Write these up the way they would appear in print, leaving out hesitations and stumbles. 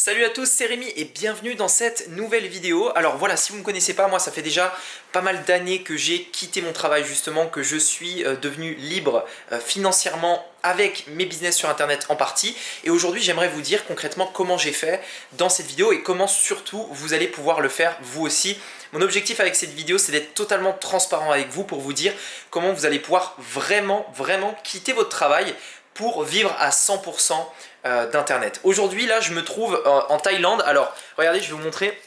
Salut à tous, c'est Rémi et bienvenue dans cette nouvelle vidéo. Alors voilà, si vous ne me connaissez pas, moi ça fait déjà pas mal d'années que j'ai quitté mon travail justement, que je suis devenu libre financièrement avec mes business sur internet en partie. Et aujourd'hui j'aimerais vous dire concrètement comment j'ai fait dans cette vidéo et comment surtout vous allez pouvoir le faire vous aussi. Mon objectif avec cette vidéo, c'est d'être totalement transparent avec vous pour vous dire comment vous allez pouvoir vraiment quitter votre travail pour vivre à 100% d'internet. Aujourd'hui là je me trouve en Thaïlande. Alors regardez, je vais vous montrer.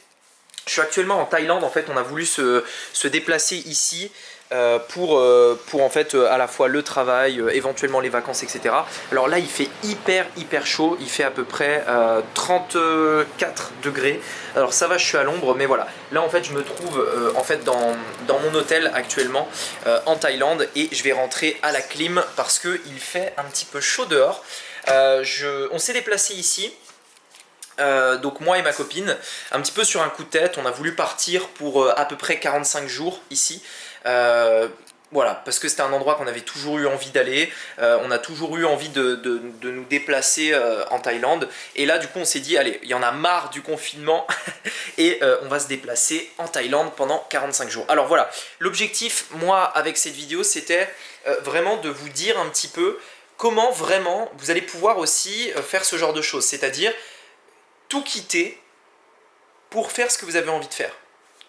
Je suis actuellement en Thaïlande. En fait on a voulu se déplacer ici pour en fait à la fois le travail, éventuellement les vacances, etc. Alors là il fait hyper chaud. Il fait à peu près 34 degrés. Alors ça va, je suis à l'ombre, mais voilà. Là en fait je me trouve en fait dans mon hôtel actuellement en Thaïlande. Et je vais rentrer à la clim parce qu'il fait un petit peu chaud dehors. On s'est déplacé ici. Donc moi et ma copine, un petit peu sur un coup de tête, on a voulu partir pour à peu près 45 jours ici. Voilà, parce que c'était un endroit qu'on avait toujours eu envie d'aller. On a toujours eu envie de nous déplacer en Thaïlande. Et là du coup on s'est dit, allez, il y en a marre du confinement et on va se déplacer en Thaïlande pendant 45 jours. Alors voilà, l'objectif moi avec cette vidéo c'était vraiment de vous dire un petit peu comment vraiment vous allez pouvoir aussi faire ce genre de choses. C'est-à-dire tout quitter pour faire ce que vous avez envie de faire.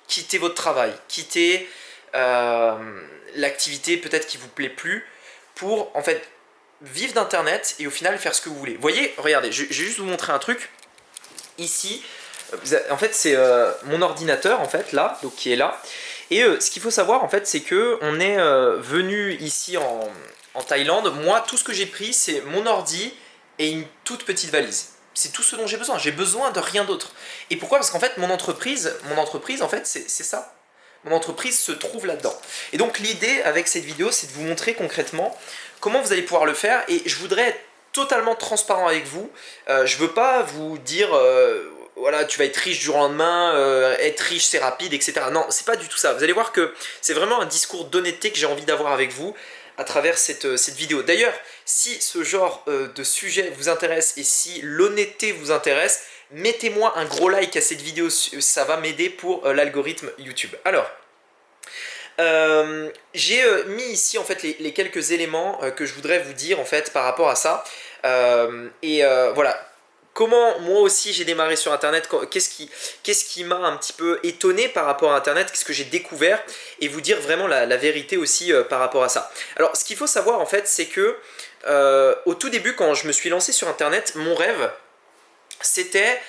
Quitter votre travail, quitter l'activité peut-être qui vous plaît plus pour en fait vivre d'internet et au final faire ce que vous voulez. Vous voyez, regardez, je vais juste vous montrer un truc. Ici, en fait c'est mon ordinateur en fait là, donc qui est là. Et ce qu'il faut savoir en fait c'est que on est venu ici en Thaïlande. Moi tout ce que j'ai pris c'est mon ordi et une toute petite valise. C'est tout ce dont j'ai besoin. J'ai besoin de rien d'autre. Et pourquoi? Parce qu'en fait, mon entreprise en fait, c'est ça. Mon entreprise se trouve là-dedans. Et donc, l'idée avec cette vidéo, c'est de vous montrer concrètement comment vous allez pouvoir le faire. Et je voudrais être totalement transparent avec vous. Je veux pas vous dire, voilà, tu vas être riche du jour au lendemain, être riche, c'est rapide, etc. Non, c'est pas du tout ça. Vous allez voir que c'est vraiment un discours d'honnêteté que j'ai envie d'avoir avec vous à travers cette vidéo. D'ailleurs, si ce genre de sujet vous intéresse et si l'honnêteté vous intéresse, mettez-moi un gros like à cette vidéo, ça va m'aider pour l'algorithme YouTube. Alors, j'ai mis ici en fait les quelques éléments que je voudrais vous dire en fait par rapport à ça. Voilà. Comment moi aussi j'ai démarré sur internet, qu'est-ce qui m'a un petit peu étonné par rapport à internet, qu'est-ce que j'ai découvert, et vous dire vraiment la vérité aussi par rapport à ça. Alors ce qu'il faut savoir en fait c'est que au tout début quand je me suis lancé sur internet, mon rêve c'était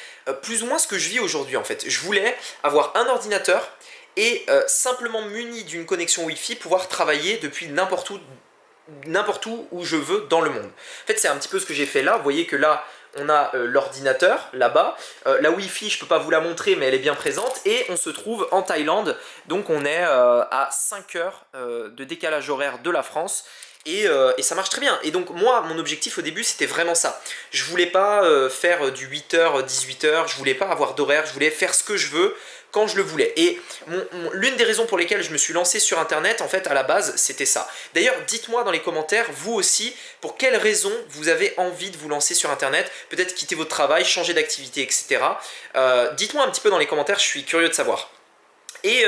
plus ou moins ce que je vis aujourd'hui en fait. Je voulais avoir un ordinateur et simplement muni d'une connexion Wi-Fi pouvoir travailler depuis n'importe où où je veux dans le monde. En fait c'est un petit peu ce que j'ai fait là. Vous voyez que là on a l'ordinateur là-bas, la Wi-Fi je peux pas vous la montrer mais elle est bien présente, et on se trouve en Thaïlande, donc on est à 5 heures de décalage horaire de la France. Et ça marche très bien. Et donc moi mon objectif au début c'était vraiment ça. Je voulais pas faire du 8h 18h, je voulais pas avoir d'horaire, je voulais faire ce que je veux quand je le voulais. Et l'une des raisons pour lesquelles je me suis lancé sur internet en fait à la base c'était ça. D'ailleurs dites-moi dans les commentaires vous aussi pour quelles raisons vous avez envie de vous lancer sur internet, peut-être quitter votre travail, changer d'activité, etc. Dites-moi un petit peu dans les commentaires, je suis curieux de savoir. Et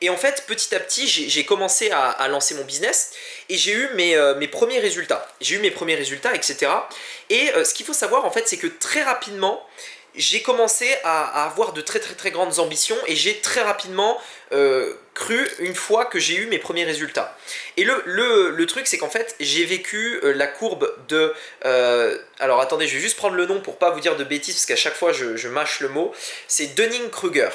en fait, petit à petit, j'ai commencé à lancer mon business et j'ai eu mes premiers résultats. J'ai eu mes premiers résultats, etc. Et ce qu'il faut savoir, en fait, c'est que très rapidement, j'ai commencé à avoir de très grandes ambitions et j'ai très rapidement cru une fois que j'ai eu mes premiers résultats. Et le truc, c'est qu'en fait, j'ai vécu la courbe de... alors attendez, je vais juste prendre le nom pour pas vous dire de bêtises parce qu'à chaque fois, je mâche le mot. C'est Dunning-Kruger.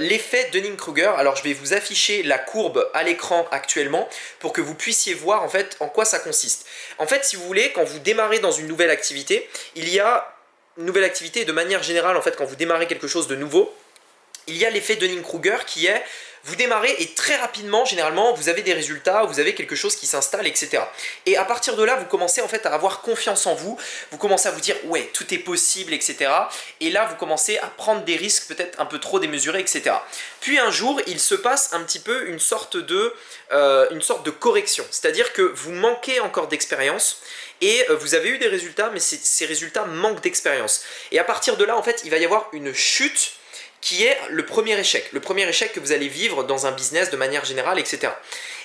L'effet Dunning-Kruger, alors je vais vous afficher la courbe à l'écran actuellement pour que vous puissiez voir en fait en quoi ça consiste. En fait, si vous voulez, quand vous démarrez dans une nouvelle activité, il y a une nouvelle activité et de manière générale, en fait, quand vous démarrez quelque chose de nouveau, il y a l'effet Dunning-Kruger qui est, vous démarrez et très rapidement, généralement, vous avez des résultats, vous avez quelque chose qui s'installe, etc. Et à partir de là, vous commencez en fait à avoir confiance en vous, vous commencez à vous dire, ouais, tout est possible, etc. Et là, vous commencez à prendre des risques peut-être un peu trop démesurés, etc. Puis un jour, il se passe un petit peu une sorte de correction. C'est-à-dire que vous manquez encore d'expérience et vous avez eu des résultats, mais ces résultats manquent d'expérience. Et à partir de là, en fait, il va y avoir une chute qui est le premier échec que vous allez vivre dans un business de manière générale, etc.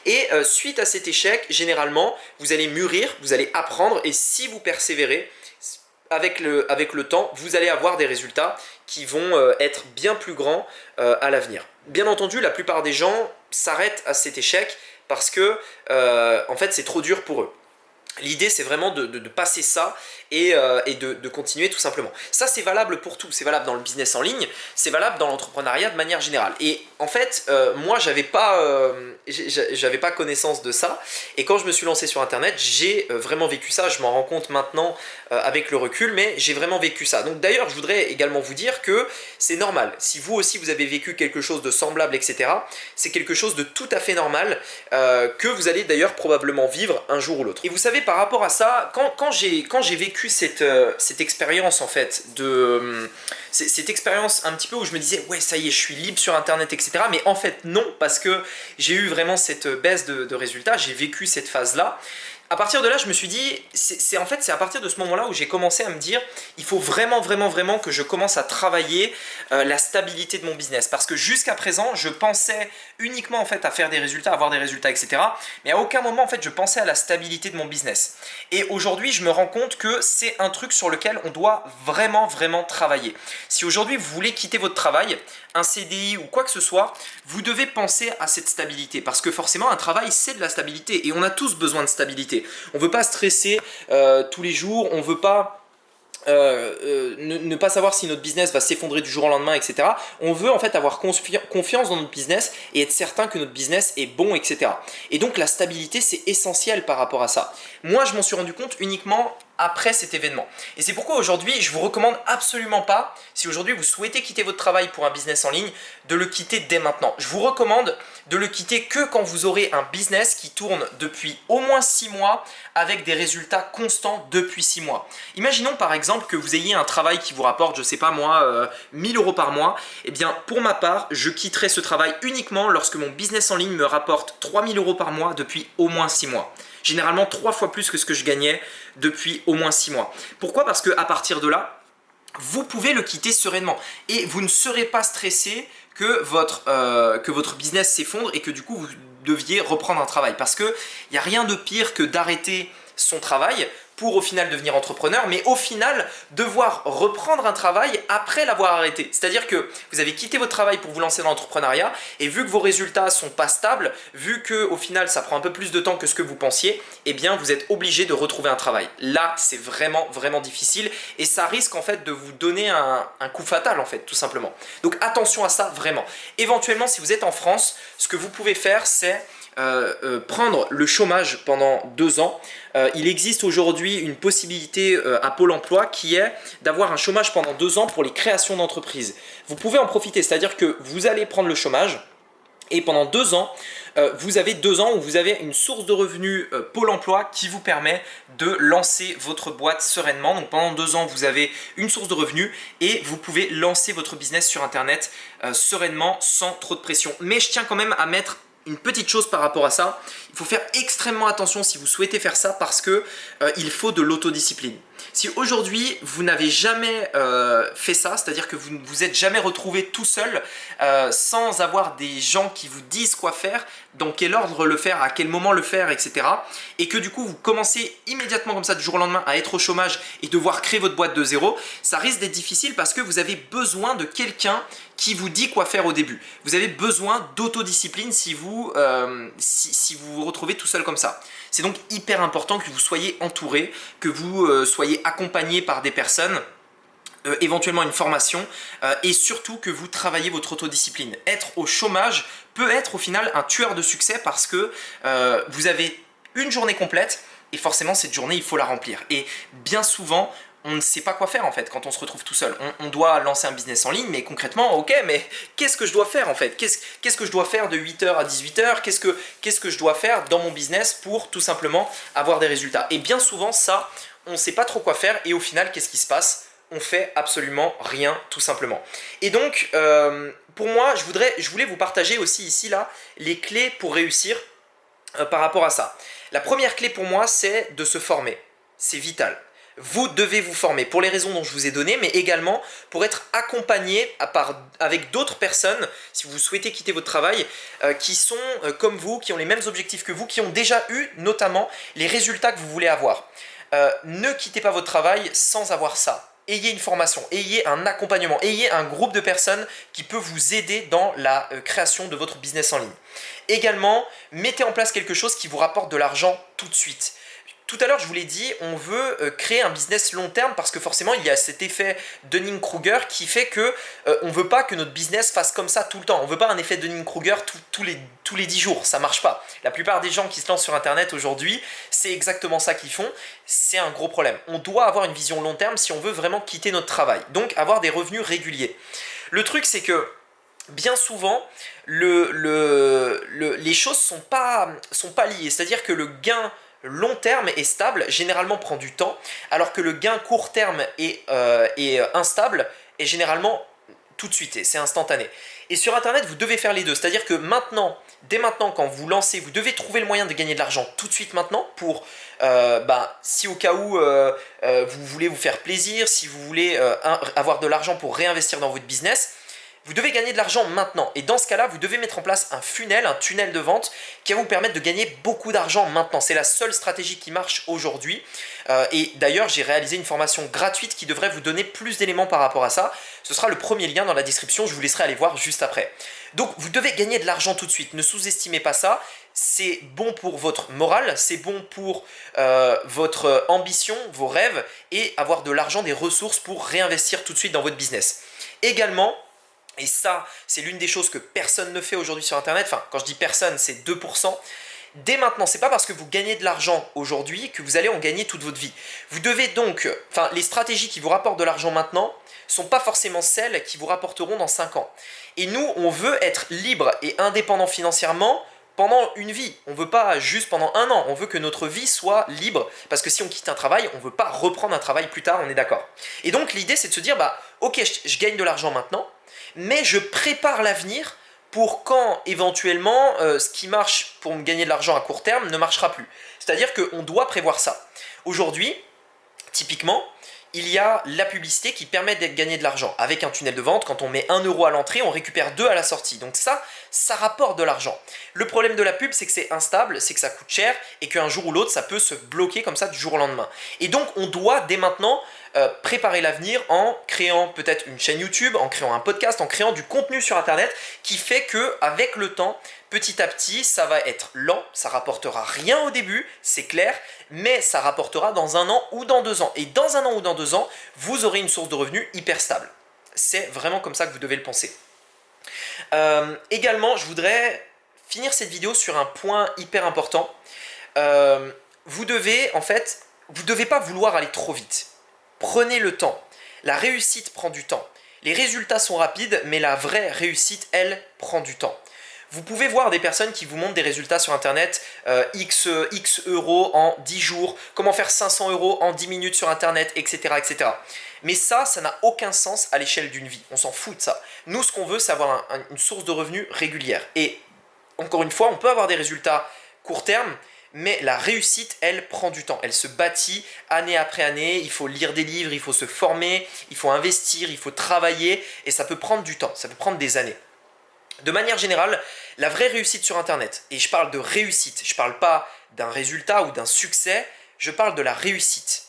Et suite à cet échec, généralement, vous allez mûrir, vous allez apprendre, et si vous persévérez, avec le temps, vous allez avoir des résultats qui vont être bien plus grands à l'avenir. Bien entendu, la plupart des gens s'arrêtent à cet échec parce que, en fait, c'est trop dur pour eux. L'idée, c'est vraiment de passer ça et de continuer tout simplement. Ça, c'est valable pour tout. C'est valable dans le business en ligne, c'est valable dans l'entrepreneuriat de manière générale. Et en fait, moi, j'avais pas connaissance de ça. Et quand je me suis lancé sur Internet, j'ai vraiment vécu ça. Je m'en rends compte maintenant avec le recul, mais j'ai vraiment vécu ça. Donc d'ailleurs, je voudrais également vous dire que c'est normal. Si vous aussi, vous avez vécu quelque chose de semblable, etc., c'est quelque chose de tout à fait normal que vous allez d'ailleurs probablement vivre un jour ou l'autre. Et vous savez, par rapport à ça, quand j'ai vécu cette expérience en fait, cette expérience un petit peu où je me disais ouais ça y est je suis libre sur internet, etc. Mais en fait non, parce que j'ai eu vraiment cette baisse de résultats, j'ai vécu cette phase là. À partir de là, je me suis dit, c'est à partir de ce moment-là où j'ai commencé à me dire, il faut vraiment que je commence à travailler la stabilité de mon business. Parce que jusqu'à présent, je pensais uniquement en fait à faire des résultats, avoir des résultats, etc. Mais à aucun moment en fait, je pensais à la stabilité de mon business. Et aujourd'hui, je me rends compte que c'est un truc sur lequel on doit vraiment travailler. Si aujourd'hui vous voulez quitter votre travail, un CDI ou quoi que ce soit, vous devez penser à cette stabilité. Parce que forcément, un travail, c'est de la stabilité. Et on a tous besoin de stabilité. On ne veut pas stresser tous les jours, on ne veut pas ne pas savoir si notre business va s'effondrer du jour au lendemain, etc. On veut en fait avoir confiance dans notre business et être certain que notre business est bon, etc. Et donc la stabilité, c'est essentiel par rapport à ça. Moi, je m'en suis rendu compte uniquement après cet événement. Et c'est pourquoi aujourd'hui, je vous recommande absolument pas, si aujourd'hui vous souhaitez quitter votre travail pour un business en ligne, de le quitter dès maintenant. Je vous recommande de le quitter que quand vous aurez un business qui tourne depuis au moins 6 mois avec des résultats constants depuis 6 mois. Imaginons par exemple que vous ayez un travail qui vous rapporte, je sais pas moi, 1000 € par mois. Eh bien, pour ma part, je quitterai ce travail uniquement lorsque mon business en ligne me rapporte 3000 € par mois depuis au moins 6 mois. Généralement 3 fois plus que ce que je gagnais depuis au moins 6 mois. Pourquoi? Parce qu'à partir de là, vous pouvez le quitter sereinement et vous ne serez pas stressé que votre business s'effondre et que du coup vous deviez reprendre un travail. Parce qu'il n'y a rien de pire que d'arrêter son travail pour au final devenir entrepreneur, mais au final devoir reprendre un travail après l'avoir arrêté. C'est-à-dire que vous avez quitté votre travail pour vous lancer dans l'entrepreneuriat et vu que vos résultats sont pas stables, vu que au final ça prend un peu plus de temps que ce que vous pensiez, eh bien vous êtes obligé de retrouver un travail. Là, c'est vraiment difficile et ça risque en fait de vous donner un coup fatal en fait, tout simplement. Donc attention à ça vraiment. Éventuellement, si vous êtes en France, ce que vous pouvez faire, c'est prendre le chômage pendant 2 ans. Il existe aujourd'hui une possibilité à Pôle emploi qui est d'avoir un chômage pendant 2 ans pour les créations d'entreprises. Vous pouvez en profiter, c'est-à-dire que vous allez prendre le chômage et pendant 2 ans, vous avez 2 ans où vous avez une source de revenus Pôle emploi qui vous permet de lancer votre boîte sereinement. Donc pendant 2 ans, vous avez une source de revenus et vous pouvez lancer votre business sur Internet sereinement sans trop de pression. Mais je tiens quand même à mettre une petite chose par rapport à ça, il faut faire extrêmement attention si vous souhaitez faire ça parce que il faut de l'autodiscipline. Si aujourd'hui vous n'avez jamais fait ça, c'est-à-dire que vous ne vous êtes jamais retrouvé tout seul sans avoir des gens qui vous disent quoi faire, dans quel ordre le faire, à quel moment le faire, etc. Et que du coup vous commencez immédiatement comme ça du jour au lendemain à être au chômage et devoir créer votre boîte de zéro, ça risque d'être difficile parce que vous avez besoin de quelqu'un qui vous dit quoi faire au début. Vous avez besoin d'autodiscipline si vous vous retrouvez tout seul comme ça. C'est donc hyper important que vous soyez entouré, que vous soyez accompagné par des personnes, éventuellement une formation et surtout que vous travaillez votre autodiscipline. Être au chômage peut être au final un tueur de succès parce que vous avez une journée complète et forcément cette journée il faut la remplir. Et bien souvent, on ne sait pas quoi faire en fait quand on se retrouve tout seul. On doit lancer un business en ligne, mais concrètement, ok, mais qu'est-ce que je dois faire en fait? Qu'est-ce que je dois faire de 8h à 18h? Qu'est-ce que je dois faire dans mon business pour tout simplement avoir des résultats? Et bien souvent, ça, on ne sait pas trop quoi faire et au final, qu'est-ce qui se passe? On fait absolument rien tout simplement. Et donc, pour moi, je voulais vous partager aussi ici, là, les clés pour réussir par rapport à ça. La première clé pour moi, c'est de se former. C'est vital. Vous devez vous former pour les raisons dont je vous ai donné, mais également pour être accompagné avec d'autres personnes, si vous souhaitez quitter votre travail, qui sont comme vous, qui ont les mêmes objectifs que vous, qui ont déjà eu notamment les résultats que vous voulez avoir. Ne quittez pas votre travail sans avoir ça. Ayez une formation, ayez un accompagnement, ayez un groupe de personnes qui peut vous aider dans la création de votre business en ligne. Également, mettez en place quelque chose qui vous rapporte de l'argent tout de suite. Tout à l'heure, je vous l'ai dit, on veut créer un business long terme parce que forcément, il y a cet effet Dunning-Kruger qui fait que on ne veut pas que notre business fasse comme ça tout le temps. On ne veut pas un effet Dunning-Kruger tous les 10 jours. Ça ne marche pas. La plupart des gens qui se lancent sur Internet aujourd'hui, c'est exactement ça qu'ils font. C'est un gros problème. On doit avoir une vision long terme si on veut vraiment quitter notre travail. Donc, avoir des revenus réguliers. Le truc, c'est que bien souvent, les choses sont pas liées. C'est-à-dire que le gain long terme et stable, généralement prend du temps, alors que le gain court terme et instable est généralement tout de suite, et c'est instantané. Et sur Internet, vous devez faire les deux, c'est-à-dire que maintenant, dès maintenant, quand vous lancez, vous devez trouver le moyen de gagner de l'argent tout de suite maintenant pour, si au cas où vous voulez vous faire plaisir, si vous voulez avoir de l'argent pour réinvestir dans votre business, vous devez gagner de l'argent maintenant. Et dans ce cas-là, vous devez mettre en place un tunnel de vente qui va vous permettre de gagner beaucoup d'argent maintenant. C'est la seule stratégie qui marche aujourd'hui. Et d'ailleurs, j'ai réalisé une formation gratuite qui devrait vous donner plus d'éléments par rapport à ça. Ce sera le premier lien dans la description. Je vous laisserai aller voir juste après. Donc, vous devez gagner de l'argent tout de suite. Ne sous-estimez pas ça. C'est bon pour votre morale, c'est bon pour votre ambition, vos rêves et avoir de l'argent, des ressources pour réinvestir tout de suite dans votre business. Également, et ça, c'est l'une des choses que personne ne fait aujourd'hui sur Internet. Enfin, quand je dis personne, c'est 2%. Dès maintenant, c'est pas parce que vous gagnez de l'argent aujourd'hui que vous allez en gagner toute votre vie. Vous devez donc, les stratégies qui vous rapportent de l'argent maintenant sont pas forcément celles qui vous rapporteront dans 5 ans. Et nous, on veut être libre et indépendant financièrement pendant une vie. On veut pas juste pendant 1 an. On veut que notre vie soit libre. Parce que si on quitte un travail, on veut pas reprendre un travail plus tard, on est d'accord. Et donc, l'idée, c'est de se dire, ok, je gagne de l'argent maintenant, mais je prépare l'avenir pour quand éventuellement ce qui marche pour me gagner de l'argent à court terme ne marchera plus. C'est-à-dire qu'on doit prévoir ça. Aujourd'hui, typiquement, il y a la publicité qui permet de gagner de l'argent. Avec un tunnel de vente, quand on met 1 euro à l'entrée, on récupère 2 à la sortie. Donc ça rapporte de l'argent. Le problème de la pub, c'est que c'est instable, c'est que ça coûte cher et qu'un jour ou l'autre, ça peut se bloquer comme ça du jour au lendemain. Et donc, on doit dès maintenant préparer l'avenir en créant peut-être une chaîne YouTube, en créant un podcast, en créant du contenu sur Internet qui fait que avec le temps, petit à petit, ça va être lent, ça rapportera rien au début, c'est clair, mais ça rapportera dans 1 an ou dans 2 ans. Et dans 1 an ou dans 2 ans, vous aurez une source de revenus hyper stable. C'est vraiment comme ça que vous devez le penser. Également, je voudrais finir cette vidéo sur un point hyper important. Vous devez pas vouloir aller trop vite. Prenez le temps. La réussite prend du temps. Les résultats sont rapides, mais la vraie réussite, elle, prend du temps. Vous pouvez voir des personnes qui vous montrent des résultats sur Internet, X euros en 10 jours, comment faire 500 euros en 10 minutes sur Internet, etc. etc. Mais ça n'a aucun sens à l'échelle d'une vie. On s'en fout de ça. Nous, ce qu'on veut, c'est avoir une source de revenus régulière. Et encore une fois, on peut avoir des résultats court terme, mais la réussite, elle, prend du temps. Elle se bâtit année après année. Il faut lire des livres, il faut se former, il faut investir, il faut travailler. Et ça peut prendre du temps, ça peut prendre des années. De manière générale, la vraie réussite sur Internet, et je parle de réussite, je ne parle pas d'un résultat ou d'un succès, je parle de la réussite.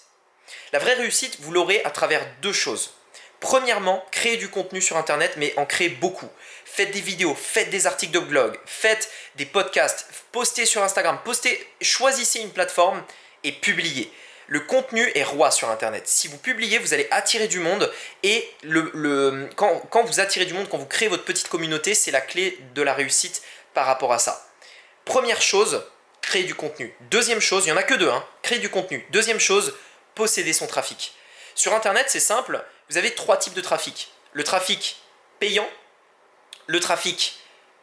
La vraie réussite, vous l'aurez à travers 2 choses. Premièrement, créer du contenu sur Internet, mais en créer beaucoup. Faites des vidéos, faites des articles de blog, faites des podcasts, postez sur Instagram, choisissez une plateforme et publiez. Le contenu est roi sur Internet. Si vous publiez, vous allez attirer du monde et quand vous attirez du monde, quand vous créez votre petite communauté, c'est la clé de la réussite par rapport à ça. Première chose, créer du contenu. Deuxième chose, il n'y en a que 2, créer du contenu. Deuxième chose, posséder son trafic. Sur Internet, c'est simple, vous avez 3 types de trafic. Le trafic payant, le trafic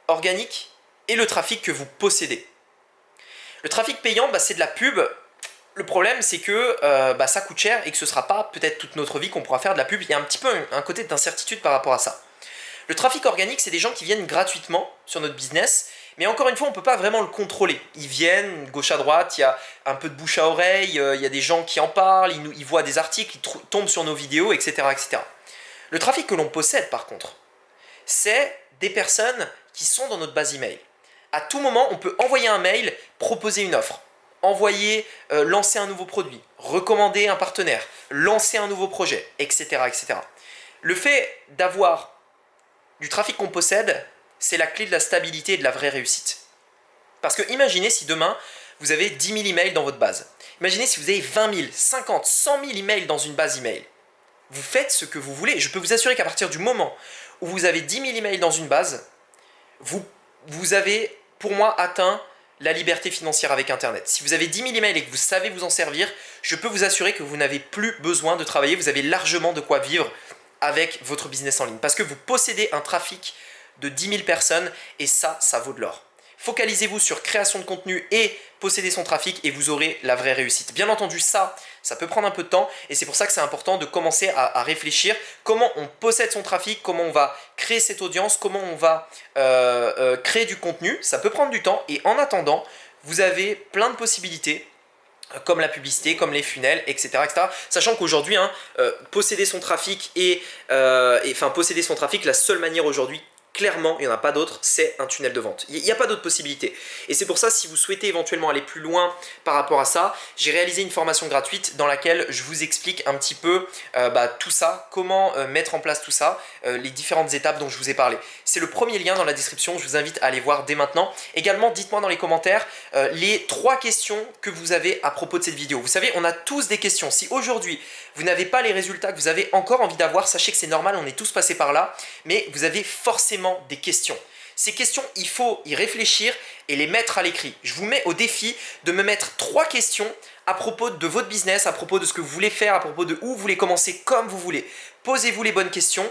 organique et le trafic que vous possédez. Le trafic payant, c'est de la pub. Le problème, c'est que ça coûte cher et que ce ne sera pas peut-être toute notre vie qu'on pourra faire de la pub. Il y a un petit peu un côté d'incertitude par rapport à ça. Le trafic organique, c'est des gens qui viennent gratuitement sur notre business, mais encore une fois, on ne peut pas vraiment le contrôler. Ils viennent gauche à droite, il y a un peu de bouche à oreille, il y a des gens qui en parlent, ils voient des articles, ils tombent sur nos vidéos, etc., etc. Le trafic que l'on possède, par contre, c'est des personnes qui sont dans notre base email. À tout moment, on peut envoyer un mail, proposer une offre, lancer un nouveau produit, recommander un partenaire, lancer un nouveau projet, etc., etc. Le fait d'avoir du trafic qu'on possède, c'est la clé de la stabilité et de la vraie réussite. Parce que imaginez si demain, vous avez 10 000 emails dans votre base. Imaginez si vous avez 20 000, 50, 100 000 emails dans une base email. Vous faites ce que vous voulez. Je peux vous assurer qu'à partir du moment où vous avez 10 000 emails dans une base, vous avez, pour moi, atteint la liberté financière avec Internet. Si vous avez 10 000 emails et que vous savez vous en servir, je peux vous assurer que vous n'avez plus besoin de travailler. Vous avez largement de quoi vivre avec votre business en ligne. Parce que vous possédez un trafic de 10 000 personnes et ça vaut de l'or. Focalisez-vous sur création de contenu et posséder son trafic et vous aurez la vraie réussite. Bien entendu, ça peut prendre un peu de temps et c'est pour ça que c'est important de commencer à réfléchir comment on possède son trafic, comment on va créer cette audience, comment on va créer du contenu. Ça peut prendre du temps et en attendant, vous avez plein de possibilités comme la publicité, comme les funnels, etc. etc. Sachant qu'aujourd'hui, posséder son trafic posséder son trafic, la seule manière aujourd'hui, clairement, il n'y en a pas d'autre, c'est un tunnel de vente. Il n'y a pas d'autre possibilité. Et c'est pour ça, si vous souhaitez éventuellement aller plus loin par rapport à ça, j'ai réalisé une formation gratuite dans laquelle je vous explique un petit peu tout ça, comment mettre en place tout ça, les différentes étapes dont je vous ai parlé. C'est le premier lien dans la description, je vous invite à aller voir dès maintenant. Également, dites-moi dans les commentaires les 3 questions que vous avez à propos de cette vidéo. Vous savez, on a tous des questions. Si aujourd'hui, vous n'avez pas les résultats que vous avez encore envie d'avoir, sachez que c'est normal, on est tous passés par là, mais vous avez forcément des questions. Ces questions, il faut y réfléchir et les mettre à l'écrit. Je vous mets au défi de me mettre 3 questions à propos de votre business, à propos de ce que vous voulez faire, à propos de où vous voulez commencer, comme vous voulez. Posez-vous les bonnes questions,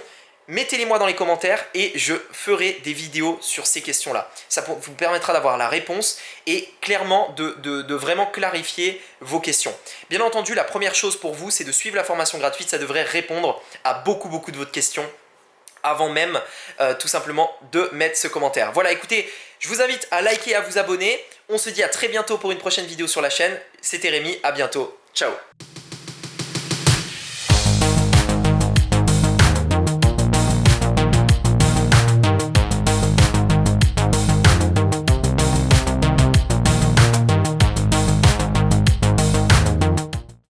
mettez-les-moi dans les commentaires et je ferai des vidéos sur ces questions-là. Ça vous permettra d'avoir la réponse et clairement de vraiment clarifier vos questions. Bien entendu, la première chose pour vous, c'est de suivre la formation gratuite. Ça devrait répondre à beaucoup de votre questions avant même tout simplement de mettre ce commentaire. Voilà, écoutez, je vous invite à liker et à vous abonner. On se dit à très bientôt pour une prochaine vidéo sur la chaîne. C'était Rémi, à bientôt. Ciao.